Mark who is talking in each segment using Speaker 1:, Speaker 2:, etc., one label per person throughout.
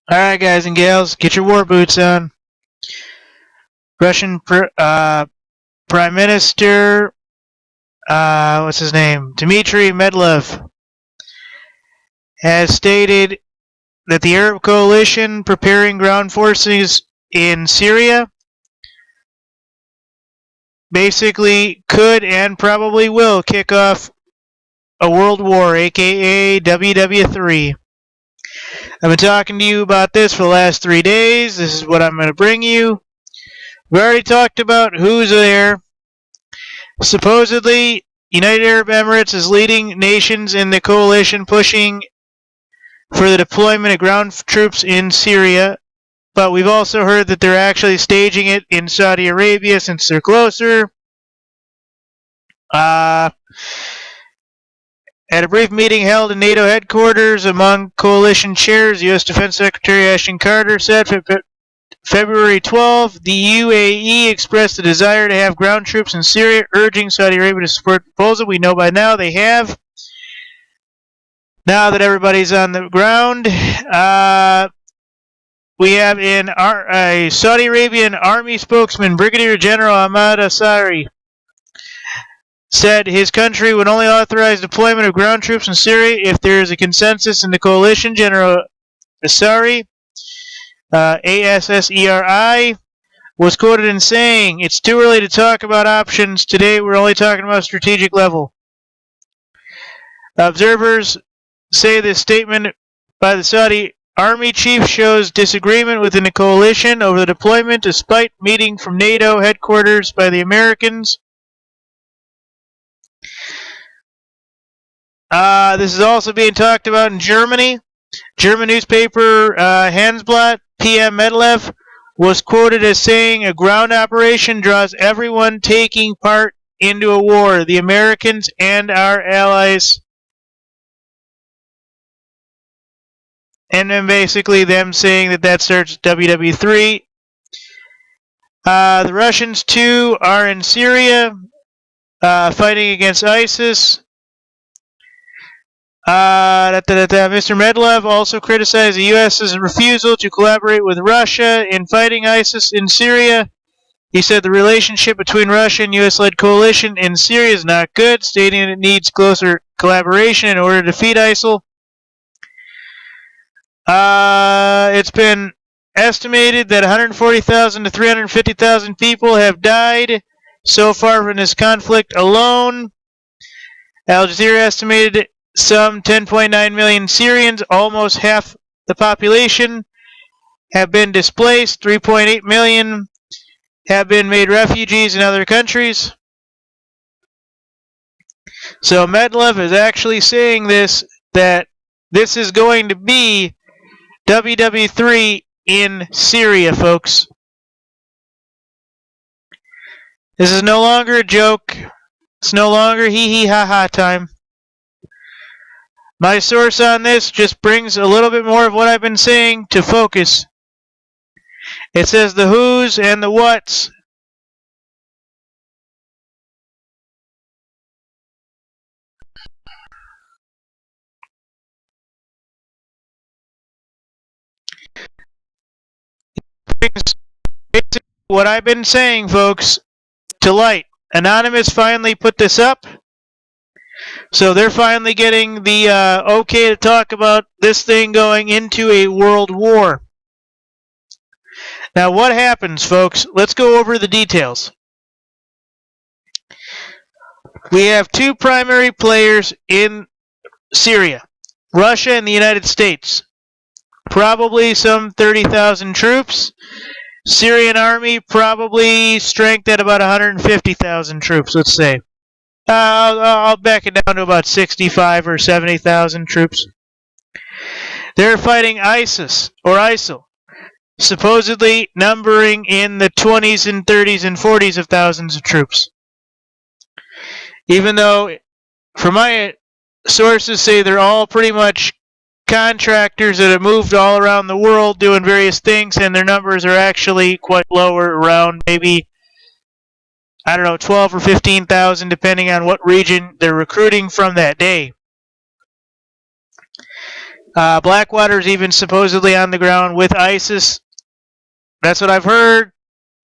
Speaker 1: Alright, guys and gals, get your war boots on. Russian Prime Minister, what's his name? Dmitry Medvedev has stated that the Arab coalition preparing ground forces in Syria basically could and probably will kick off a world war, aka WW3. I've been talking to you about this for the last 3 days. This is what I'm going to bring you. We already talked about who's there. Supposedly, United Arab Emirates is leading nations in the coalition pushing for the deployment of ground troops in Syria, but we've also heard that they're actually staging it in Saudi Arabia since they're closer. At a brief meeting held in NATO headquarters among coalition chairs, U.S. Defense Secretary Ashton Carter said February 12, the UAE expressed a desire to have ground troops in Syria, urging Saudi Arabia to support the proposal. We know by now they have. Now that everybody's on the ground, we have a Saudi Arabian Army spokesman, Brigadier General Ahmad Asari, said his country would only authorize deployment of ground troops in Syria if there is a consensus in the coalition. General Asari, ASSERI, was quoted in saying, "It's too early to talk about options. Today we're only talking about strategic level." Observers say this statement by the Saudi Army chief shows disagreement within the coalition over the deployment, despite meeting from NATO headquarters by the Americans. This is also being talked about in Germany. German newspaper Handelsblatt, PM Medvedev was quoted as saying, "A ground operation draws everyone taking part into a war, the Americans and our allies." And then basically them saying that starts WW3. The Russians, too, are in Syria fighting against ISIS. Mr. Medvedev also criticized the U.S.'s refusal to collaborate with Russia in fighting ISIS in Syria. He said the relationship between Russia and U.S.-led coalition in Syria is not good, stating it needs closer collaboration in order to defeat ISIL. It's been estimated that 140,000 to 350,000 people have died so far in this conflict alone. Al Jazeera estimated some 10.9 million Syrians, almost half the population, have been displaced. 3.8 million have been made refugees in other countries. So Medvedev is actually saying that this is going to be WW3 in Syria, folks. This is no longer a joke. It's no longer hee hee ha ha time. My source on this just brings a little bit more of what I've been saying to focus. It says the who's and the what's. Brings basically what I've been saying, folks, to light. Anonymous finally put this up. So they're finally getting the okay to talk about this thing going into a world war. Now what happens, folks? Let's go over the details. We have two primary players in Syria, Russia and the United States. Probably some 30,000 troops. Syrian army probably strength at about 150,000 troops, let's say. I'll back it down to about 65 or 70,000 troops. They're fighting ISIS or ISIL, supposedly numbering in the 20s and 30s and 40s of thousands of troops. Even though, from my sources say they're all pretty much contractors that have moved all around the world doing various things, and their numbers are actually quite lower, around maybe, 12 or 15,000, depending on what region they're recruiting from that day. Blackwater's even supposedly on the ground with ISIS. That's what I've heard.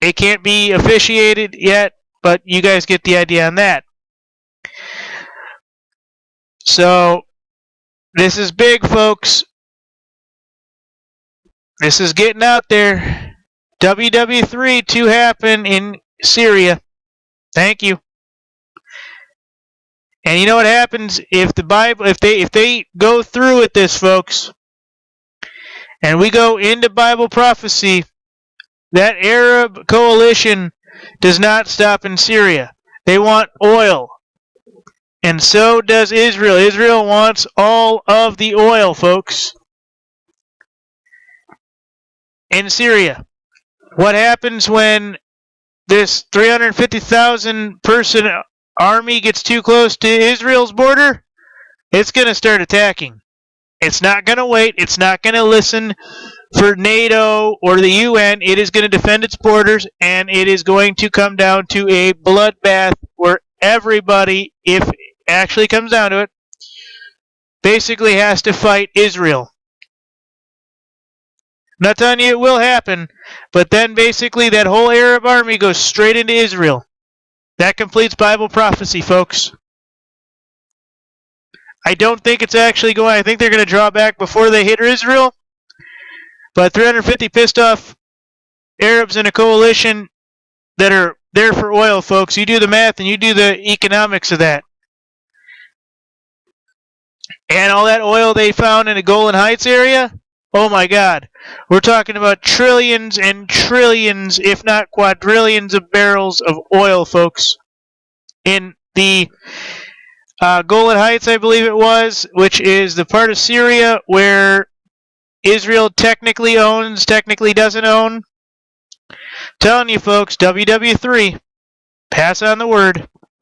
Speaker 1: It can't be officiated yet, but you guys get the idea on that. So, this is big, folks. This is getting out there. WW3 to happen in Syria. Thank you. And you know what happens if the Bible, if they go through with this, folks, and we go into Bible prophecy, that Arab coalition does not stop in Syria. They want oil. And so does Israel. Israel wants all of the oil, folks. In Syria. What happens when this 350,000 person army gets too close to Israel's border? It's going to start attacking. It's not going to wait. It's not going to listen for NATO or the UN. It is going to defend its borders, and it is going to come down to a bloodbath where everybody, if it actually comes down to it, basically has to fight Israel. I'm not telling you it will happen, but then basically that whole Arab army goes straight into Israel. That completes Bible prophecy, folks. I don't think it's actually going. I think they're going to draw back before they hit Israel. But 350 pissed off Arabs in a coalition that are there for oil, folks. You do the math and you do the economics of that. And all that oil they found in the Golan Heights area, oh my God. We're talking about trillions and trillions, if not quadrillions of barrels of oil, folks. In the Golan Heights, I believe it was, which is the part of Syria where Israel technically owns, technically doesn't own. Telling you folks, WW3, pass on the word.